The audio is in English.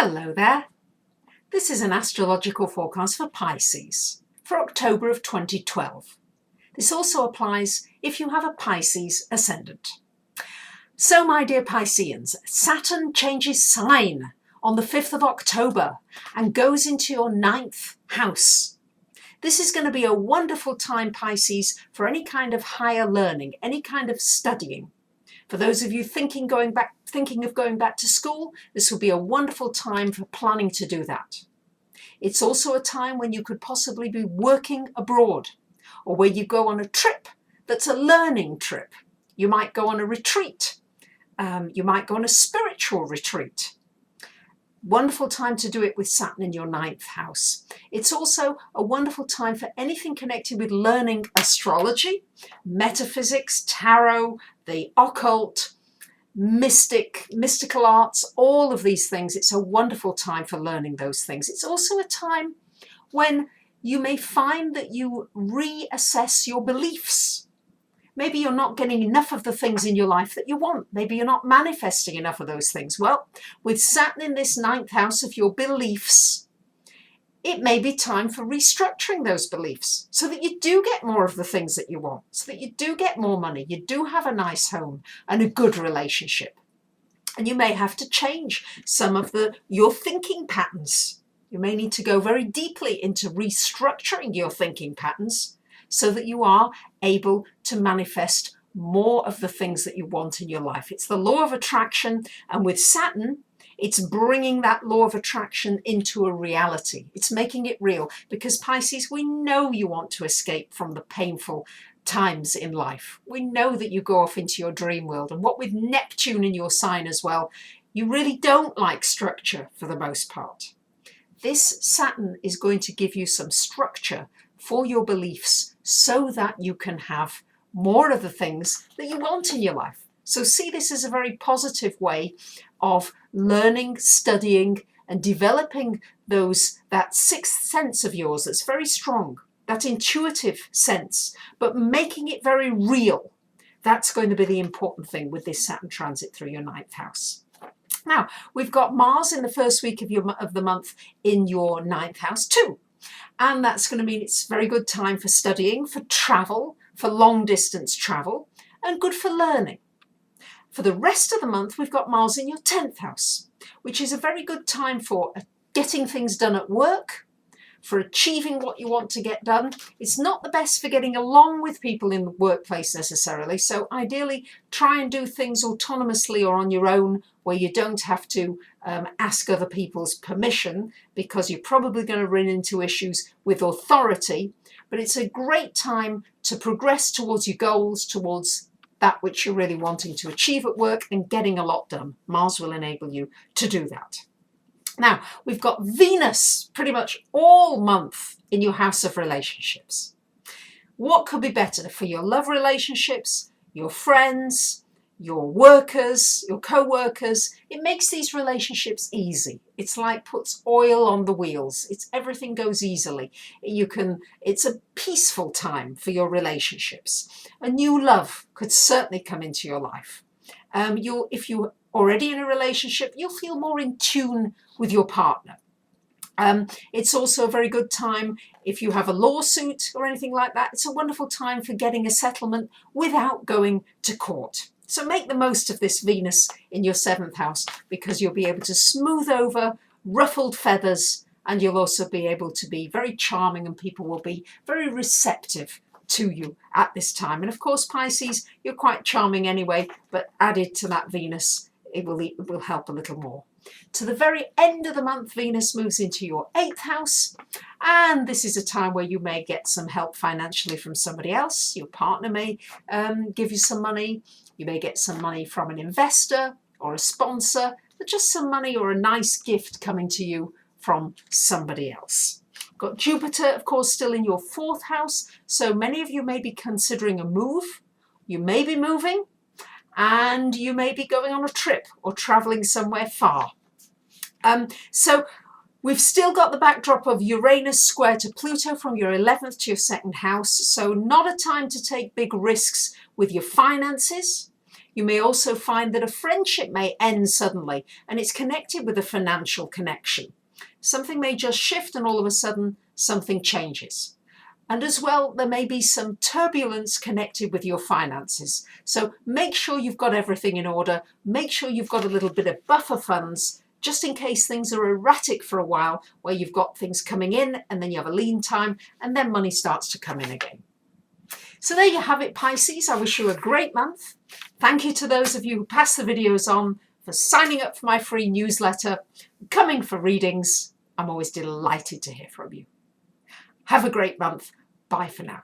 Hello there. This is an astrological forecast for Pisces for October of 2012. This also applies if you have a Pisces ascendant. So my dear Pisceans, Saturn changes sign on the 5th of October and goes into your 9th house. This is going to be a wonderful time, Pisces, for any kind of higher learning, any kind of studying. For those of you thinking of going back to school, this will be a wonderful time for planning to do that. It's also a time when you could possibly be working abroad, or where you go on a trip that's a learning trip. You might go on a retreat. You might go on a spiritual retreat. Wonderful time to do it with Saturn in your 9th house. It's also a wonderful time for anything connected with learning astrology, metaphysics, tarot, the occult, mystical arts, all of these things. It's a wonderful time for learning those things. It's also a time when you may find that you reassess your beliefs. Maybe you're not getting enough of the things in your life that you want. Maybe you're not manifesting enough of those things. Well, with Saturn in this 9th house of your beliefs, it may be time for restructuring those beliefs so that you do get more of the things that you want, so that you do get more money, you do have a nice home and a good relationship. And you may have to change some of your thinking patterns. You may need to go very deeply into restructuring your thinking patterns so that you are able to manifest more of the things that you want in your life. It's the law of attraction, and with Saturn, it's bringing that law of attraction into a reality. It's making it real, because Pisces, we know you want to escape from the painful times in life. We know that you go off into your dream world, and what with Neptune in your sign as well, you really don't like structure for the most part. This Saturn is going to give you some structure for your beliefs so that you can have more of the things that you want in your life. So see this as a very positive way of learning, studying, and developing that sixth sense of yours that's very strong, that intuitive sense, but making it very real. That's going to be the important thing with this Saturn transit through your 9th house. Now, we've got Mars in the first week of the month in your 9th house too. And that's going to mean it's a very good time for studying, for travel, for long distance travel, and good for learning. For the rest of the month, we've got Mars in your 10th house, which is a very good time for getting things done at work, for achieving what you want to get done. It's not the best for getting along with people in the workplace necessarily. So ideally, try and do things autonomously or on your own, where you don't have to ask other people's permission, because you're probably going to run into issues with authority. But it's a great time to progress towards your goals, towards that which you're really wanting to achieve at work, and getting a lot done. Mars will enable you to do that. Now, we've got Venus pretty much all month in your house of relationships. What could be better for your love relationships, your friends, your workers, your co-workers? It makes these relationships easy. It's like puts oil on the wheels. Everything goes easily. It's a peaceful time for your relationships. A new love could certainly come into your life. If you're already in a relationship, you'll feel more in tune with your partner. It's also a very good time if you have a lawsuit or anything like that. It's a wonderful time for getting a settlement without going to court. So make the most of this Venus in your 7th house, because you'll be able to smooth over ruffled feathers, and you'll also be able to be very charming, and people will be very receptive to you at this time. And of course, Pisces, you're quite charming anyway, but added to that Venus, it will help a little more. To the very end of the month, Venus moves into your 8th house, and this is a time where you may get some help financially from somebody else. Your partner may give you some money. You may get some money from an investor or a sponsor, but just some money or a nice gift coming to you from somebody else. Got Jupiter, of course, still in your 4th house, so many of you may be considering a move. You may be moving, and you may be going on a trip or traveling somewhere far. So we've still got the backdrop of Uranus square to Pluto from your 11th to your 2nd house. So not a time to take big risks with your finances. You may also find that a friendship may end suddenly, and it's connected with a financial connection. Something may just shift and all of a sudden something changes. And as well, there may be some turbulence connected with your finances. So make sure you've got everything in order. Make sure you've got a little bit of buffer funds, just in case things are erratic for a while, where you've got things coming in and then you have a lean time and then money starts to come in again. So there you have it, Pisces. I wish you a great month. Thank you to those of you who pass the videos on, for signing up for my free newsletter, coming for readings. I'm always delighted to hear from you. Have a great month. Bye for now.